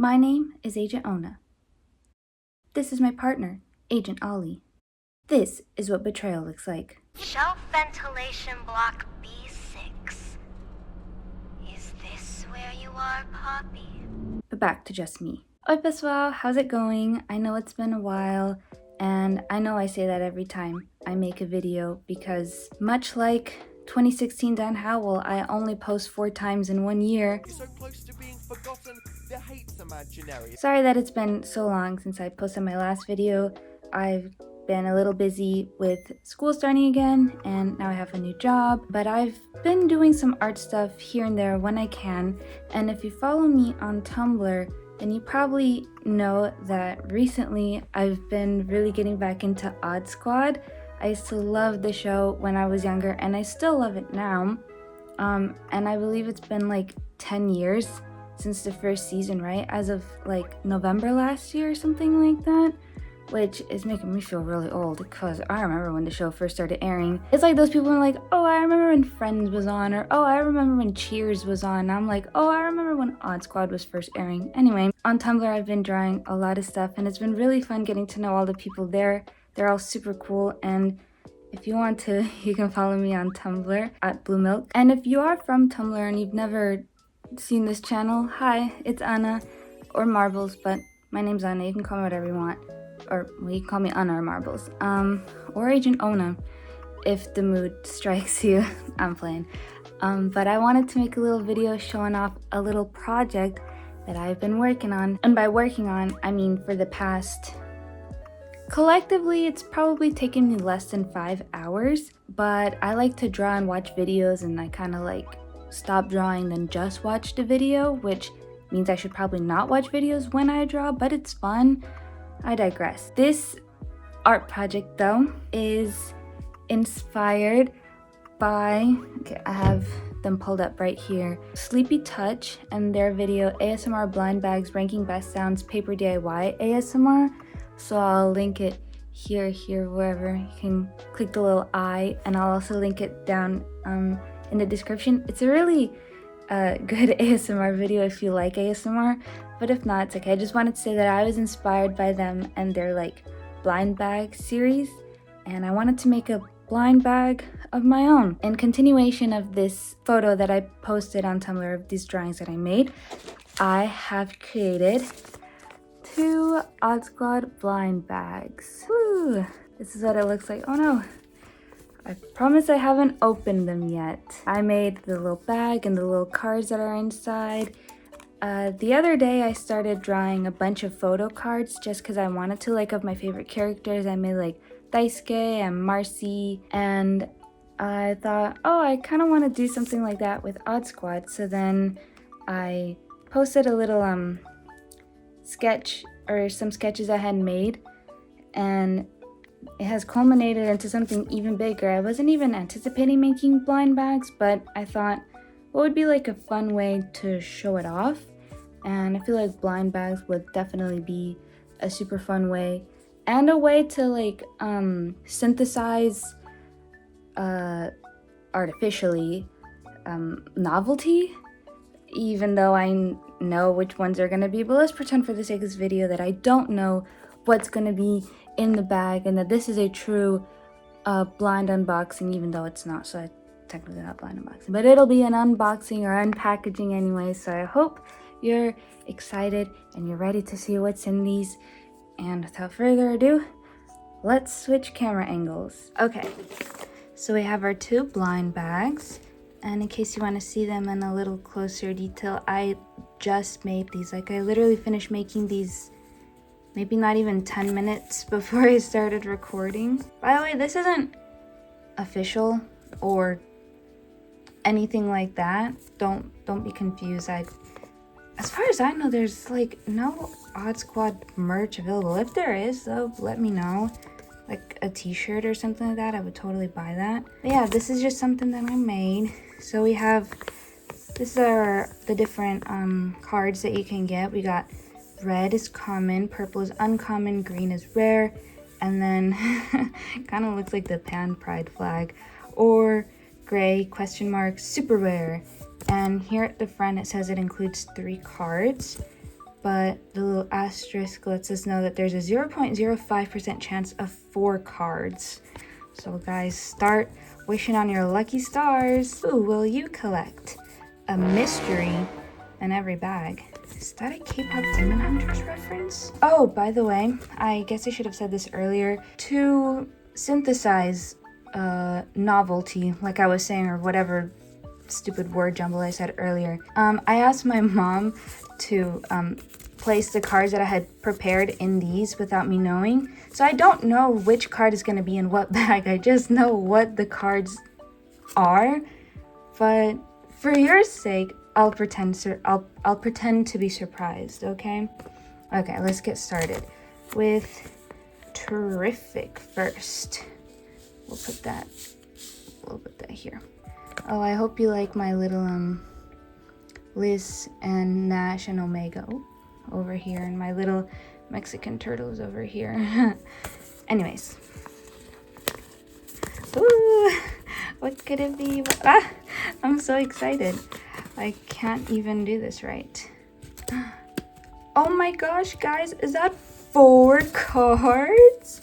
My name is Agent Ona. This is my partner, Agent Ollie. This is what betrayal looks like. Shelf ventilation block B6. Is this where you are, Poppy? But back to just me. Oi pessoal, how's it going? I know it's been a while, and I know I say that every time I make a video because much like 2016 Dan Howell, I only post 4 times in 1 year. So close to being forgotten, the hate's imaginary. Sorry that it's been so long since I posted my last video. I've been a little busy with school starting again, and now I have a new job, but I've been doing some art stuff here and there when I can, and if you follow me on Tumblr, then you probably know that recently I've been really getting back into Odd Squad. I used to love the show when I was younger, and I still love it now, and I believe it's been like 10 years since the first season, right? As of like November last year or something like that, which is making me feel really old because I remember when the show first started airing. It's like those people are like, oh, I remember when Friends was on, or oh, I remember when Cheers was on. And I'm like, oh, I remember when Odd Squad was first airing. Anyway, on Tumblr I've been drawing a lot of stuff, and it's been really fun getting to know all the people there. They're all super cool, and if you want to, you can follow me on Tumblr at Blue Milk. And if you are from Tumblr and you've never seen this channel, hi, it's Anna, or Marbles, but my name's Anna. You can call me whatever you want. Or well, you can call me Anna or Marbles, or Agent Ona if the mood strikes you. I'm playing. But I wanted to make a little video showing off a little project that I've been working on. And by working on, I mean for the past, collectively, it's probably taken me less than 5 hours, but I like to draw and watch videos, and I kind of like stop drawing then just watch the video, which means I should probably not watch videos when I draw, but it's fun. I digress. This art project though is inspired by, okay, I have them pulled up right here, Sleepy Touch and their video ASMR Blind Bags Ranking Best Sounds Paper DIY ASMR. So I'll link it here, wherever. You can click the little I, and I'll also link it down in the description. It's a really good ASMR video if you like ASMR, but if not, it's okay. I just wanted to say that I was inspired by them and their like blind bag series, and I wanted to make a blind bag of my own. In continuation of this photo that I posted on Tumblr of these drawings that I made, I have created 2 Odd Squad blind bags. Woo! This is what it looks like. Oh no, I promise I haven't opened them yet. I made the little bag and the little cards that are inside. The other day I started drawing a bunch of photo cards just because I wanted to, like, of my favorite characters. I made like Daisuke and Marcy, and I thought, oh, I kind of want to do something like that with Odd Squad. So then I posted a little sketch, or some sketches I had made, and it has culminated into something even bigger. I wasn't even anticipating making blind bags, but I thought, what would be like a fun way to show it off? And I feel like blind bags would definitely be a super fun way, and a way to like synthesize artificially novelty, even though I know which ones are gonna be. But let's pretend for the sake of this video that I don't know what's gonna be in the bag, and that this is a true blind unboxing, even though it's not, so I technically not blind unboxing, but it'll be an unboxing or unpackaging anyway. So I hope you're excited and you're ready to see what's in these, and without further ado, let's switch camera angles. Okay, so we have our 2 blind bags, and in case you want to see them in a little closer detail, I just made these. Like, I literally finished making these maybe not even 10 minutes before I started recording. By the way, this isn't official or anything like that. Don't be confused. As far as I know, there's like no Odd Squad merch available. If there is, though, let me know. Like a t-shirt or something like that, I would totally buy that. But yeah, this is just something that I made. So we have, these are the different cards that you can get. We got red is common, purple is uncommon, green is rare, and then kind of looks like the Pan Pride flag, or gray, question mark, super rare. And here at the front it says it includes 3 cards. but the little asterisk lets us know that there's a 0.05% chance of 4 cards. So guys, start wishing on your lucky stars. Who will you collect? A mystery in every bag. Is that a K-pop Demon Hunters reference? Oh, by the way, I guess I should have said this earlier. To synthesize novelty, like I was saying, or whatever stupid word jumble I said earlier, I asked my mom to place the cards that I had prepared in these without me knowing. So I don't know which card is going to be in what bag. I just know what the cards are. But for your sake, I'll pretend to be surprised, okay? Okay, let's get started with Terrific first. We'll put that here. Oh, I hope you like my little Liz and Nash and Omega over here, and my little Mexican turtles over here. Anyways. Ooh, what could it be? Ah, I'm so excited. I can't even do this right. Oh my gosh, guys, is that 4 cards?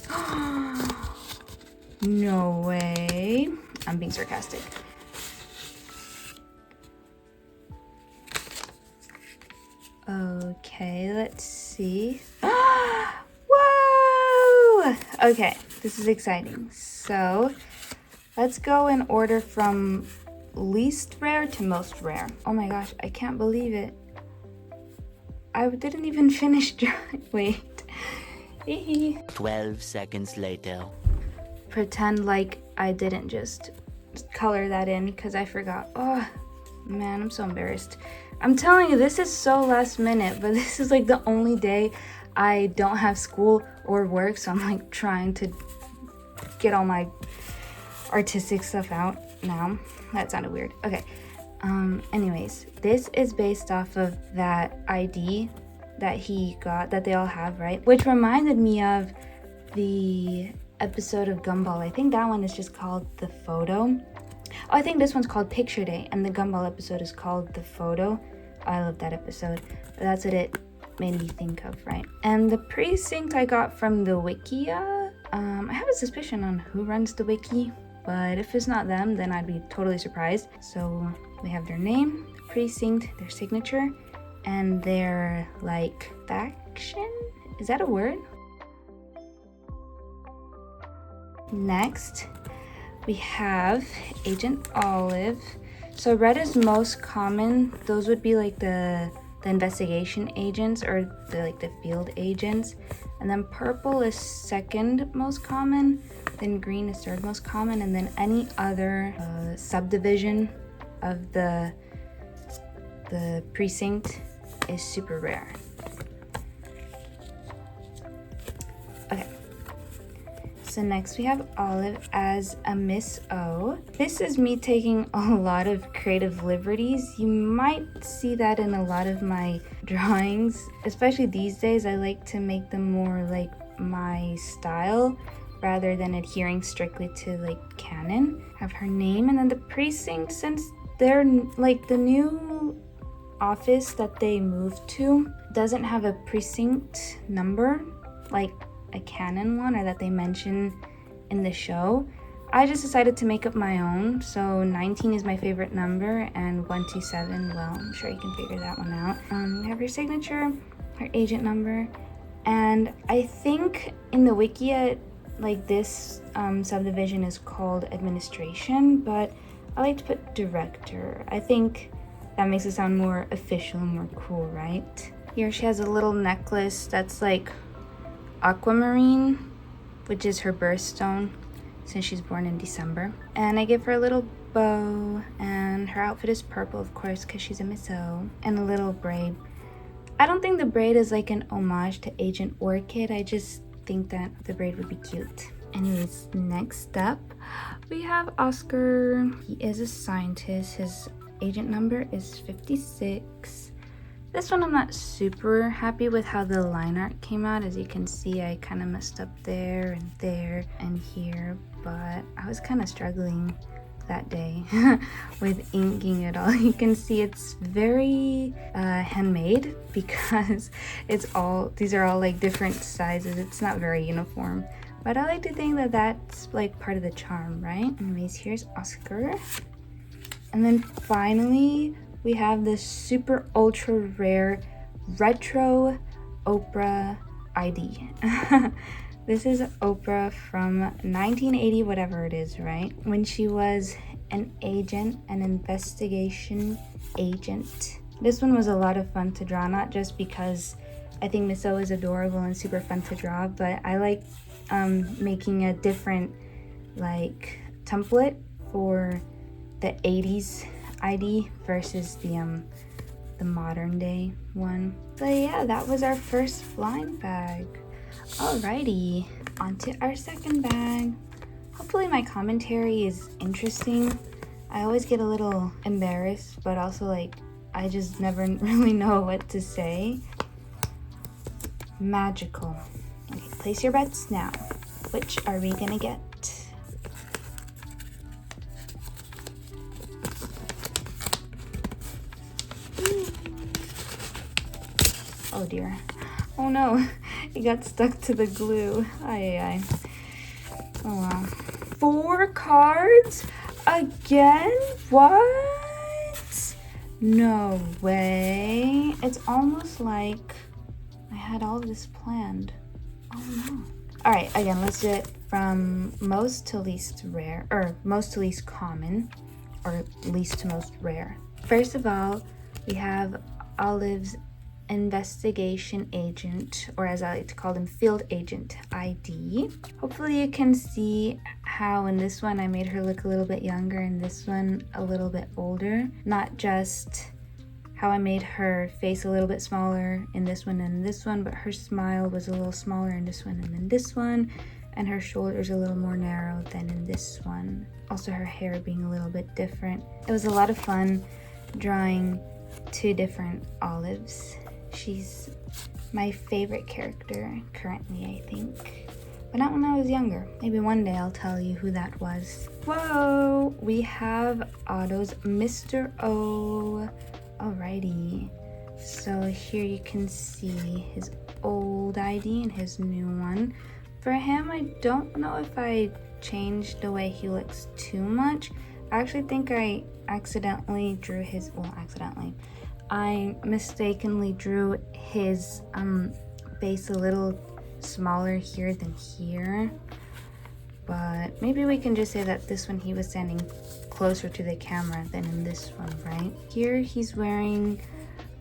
No way. I'm being sarcastic. Okay, let's see. Whoa! Okay, this is exciting. So, let's go in order from least rare to most rare. Oh my gosh, I can't believe it. I didn't even finish drawing. Wait. 12 seconds later. Pretend like I didn't just color that in because I forgot. Oh, man, I'm so embarrassed. I'm telling you, this is so last minute, but this is like the only day I don't have school or work, so I'm like trying to get all my artistic stuff out now. That sounded weird. Okay. Anyways, this is based off of that ID that he got, that they all have, right? Which reminded me of the episode of Gumball. I think that one is just called The Photo. Oh, I think this one's called Picture Day, and the Gumball episode is called The Photo. Oh, I love that episode. But that's what it made me think of, right? And the precinct I got from the Wikia. I have a suspicion on who runs the Wiki, but if it's not them, then I'd be totally surprised. So we have their name, precinct, their signature, and their, like, faction? Is that a word? Next, we have Agent Olive. So red is most common. Those would be like the investigation agents, or the field agents. And then purple is second most common. Then green is third most common. And then any other subdivision of the precinct is super rare. Okay. So next we have Olive as a Miss O. This is me taking a lot of creative liberties. You might see that in a lot of my drawings, especially these days. I like to make them more like my style rather than adhering strictly to like canon. Have her name, and then the precinct, since they're like the new office that they moved to doesn't have a precinct number like a canon one, or that they mention in the show. I just decided to make up my own. So 19 is my favorite number, and 127, well, I'm sure you can figure that one out. We have her signature, her agent number, and I think in the Wikia, like this subdivision is called administration, but I like to put director. I think that makes it sound more official and more cool, right? Here she has a little necklace that's like aquamarine, which is her birthstone since she's born in December. And I give her a little bow, and her outfit is purple, of course, because she's a Miss O, and a little braid. I don't think the braid is like an homage to Agent Orchid. I just think that the braid would be cute. Anyways, next up we have Oscar. He is a scientist. His agent number is 56. This one I'm not super happy with how the line art came out. As you can see, I kind of messed up there and here, but I was kind of struggling that day with inking it all. You can see it's very handmade because these are all like different sizes. It's not very uniform, but I like to think that that's like part of the charm, right? Anyways, here's Oscar. And then finally we have this super ultra rare retro Oprah ID. This is Oprah from 1980, whatever it is, right? When she was an investigation agent. This one was a lot of fun to draw, not just because I think Miss O is adorable and super fun to draw, but I like making a different like template for the 80s ID versus the modern day one. So yeah, that was our first blind bag. Alrighty, onto our second bag. Hopefully my commentary is interesting. I always get a little embarrassed, but also like I just never really know what to say. Magical. Okay, place your bets now. Which are we gonna get? Oh dear. Oh no, it got stuck to the glue. Ay. Oh wow. 4 cards? Again? What? No way. It's almost like I had all this planned. Oh no. Alright, again, let's do it from most to least rare, or most to least common, or least to most rare. First of all, we have Olive's investigation agent, or as I like to call them, field agent ID. Hopefully you can see how in this one I made her look a little bit younger and this one a little bit older. Not just how I made her face a little bit smaller in this one and this one, but her smile was a little smaller in this one and then this one, and her shoulders a little more narrow than in this one. Also her hair being a little bit different. It was a lot of fun drawing 2 different Olives. She's my favorite character currently, I think. But not when I was younger. Maybe one day I'll tell you who that was. Whoa! We have Otto's Mr. O. Alrighty. So here you can see his old ID and his new one. For him, I don't know if I changed the way he looks too much. I actually think I accidentally drew his, I mistakenly drew his face a little smaller here than here, but maybe we can just say that this one he was standing closer to the camera than in this one, right? Here he's wearing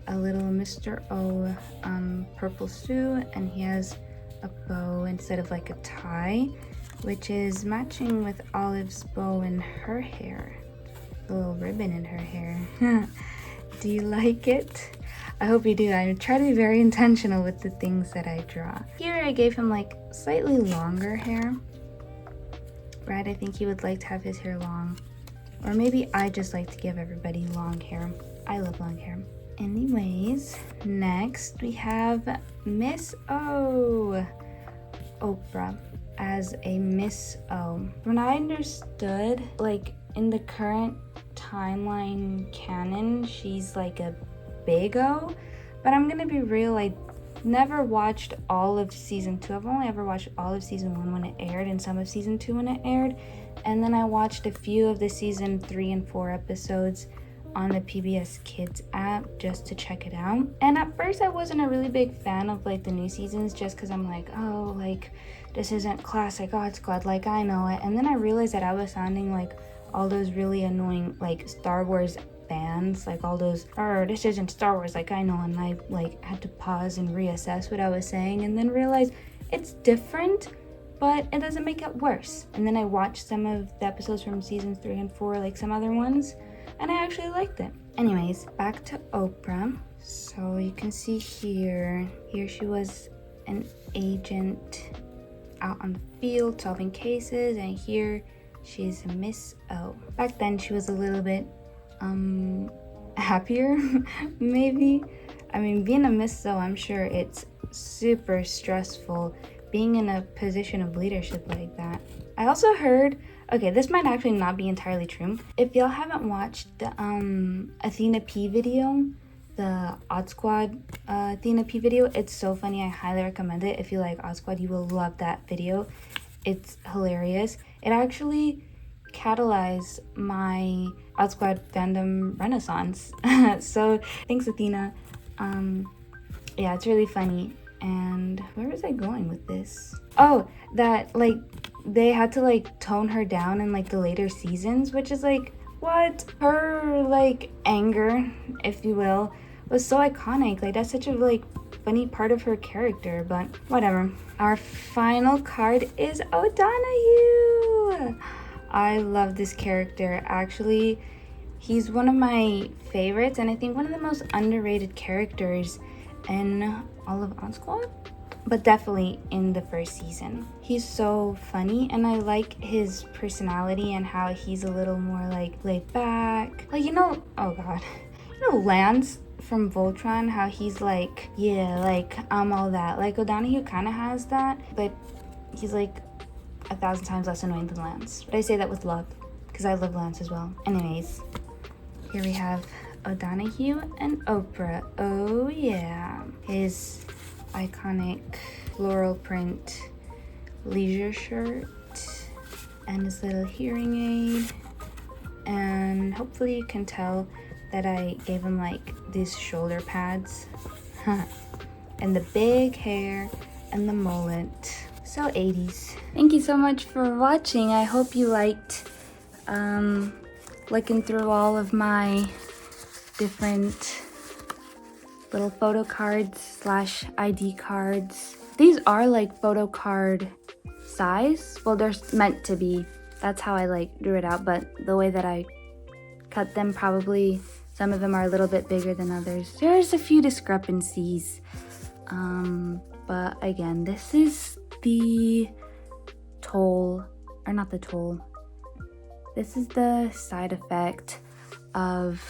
a little Mr. O purple suit, and he has a bow instead of like a tie, which is matching with Olive's bow in her hair, the little ribbon in her hair. Do you like it? I hope you do. I try to be very intentional with the things that I draw. Here I gave him like slightly longer hair. Right, I think he would like to have his hair long. Or maybe I just like to give everybody long hair. I love long hair. Anyways, next we have Miss O. Oprah as a Miss O. When I understood, like in the current timeline canon, she's like a big O, but I'm gonna be real, I never watched all of season 2. I've only ever watched all of season 1 when it aired and some of season 2 when it aired, and then I watched a few of the season 3 and 4 episodes on the PBS Kids app just to check it out. And at first I wasn't a really big fan of like the new seasons, just because I'm like, oh, like this isn't classic God Squad like I know it. And then I realized that I was sounding like all those really annoying like Star Wars fans, like all those, oh, this isn't Star Wars like I know, and I like had to pause and reassess what I was saying and then realize it's different, but it doesn't make it worse. And then I watched some of the episodes from seasons 3 and 4, like some other ones, and I actually liked it. Anyways, back to Oprah. So you can see here she was an agent out on the field solving cases, and here she's a Miss O. Back then she was a little bit happier, maybe. I mean, being a Miss O, I'm sure it's super stressful being in a position of leadership like that. I also heard, okay, this might actually not be entirely true. If y'all haven't watched the Athena P video, the Odd Squad Athena P video, it's so funny. I highly recommend it. If you like Odd Squad, you will love that video. It's hilarious. It actually catalyzed my Odd Squad fandom renaissance. So thanks, Athena. Yeah, it's really funny. And where was I going with this? Oh, that like they had to like tone her down in like the later seasons, which is like, what? Her like anger, if you will, was so iconic. Like that's such a like funny part of her character, but whatever. Our final card is O'Donoghue. I love this character. Actually, he's one of my favorites, and I think one of the most underrated characters in all of Odd Squad, but definitely in the first season. He's so funny, and I like his personality and how he's a little more like laid back. Like, you know, oh god, you know Lance from Voltron, how he's like, yeah, like I'm all that. Like O'Donoghue kind of has that, but he's like 1,000 times less annoying than Lance. But I say that with love, because I love Lance as well. Anyways, here we have O'Donoghue and Oprah. Oh yeah. His iconic floral print leisure shirt and his little hearing aid. And hopefully you can tell that I gave him like these shoulder pads. And the big hair and the mullet. So 80s. Thank you so much for watching. I hope you liked looking through all of my different little photo cards / ID cards. These are like photo card size. Well, they're meant to be. That's how I like drew it out, but the way that I cut them, probably some of them are a little bit bigger than others. There's a few discrepancies. But again, this is the toll, or not the toll. This is the side effect of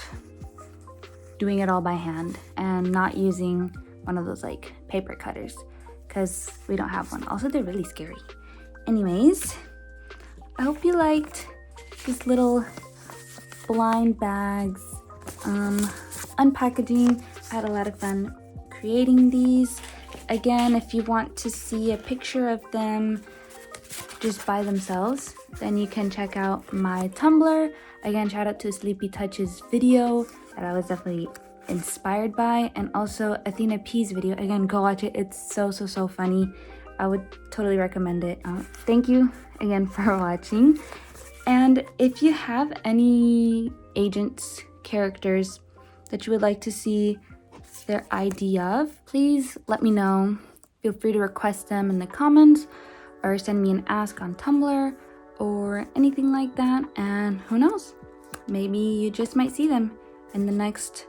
doing it all by hand and not using one of those like paper cutters, because we don't have one. Also, they're really scary. Anyways, I hope you liked these little blind bags unpackaging. I had a lot of fun creating these. Again, if you want to see a picture of them just by themselves, then you can check out my Tumblr. Again, shout out to Sleepy Touch's video that I was definitely inspired by, and also Athena P's video. Again, go watch it. It's so funny. I would totally recommend it. Thank you again for watching. And if you have any agents, characters that you would like to see their ID of, please let me know. Feel free to request them in the comments or send me an ask on Tumblr or anything like that. And who knows, maybe you just might see them in the next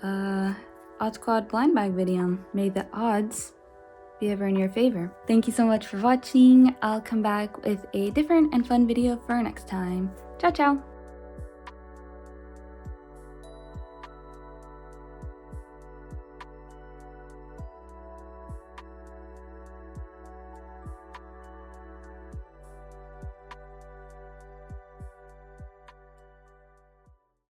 Odd Squad blind bag video. May the odds be ever in your favor. Thank you so much for watching. I'll come back with a different and fun video for next time. Ciao, ciao.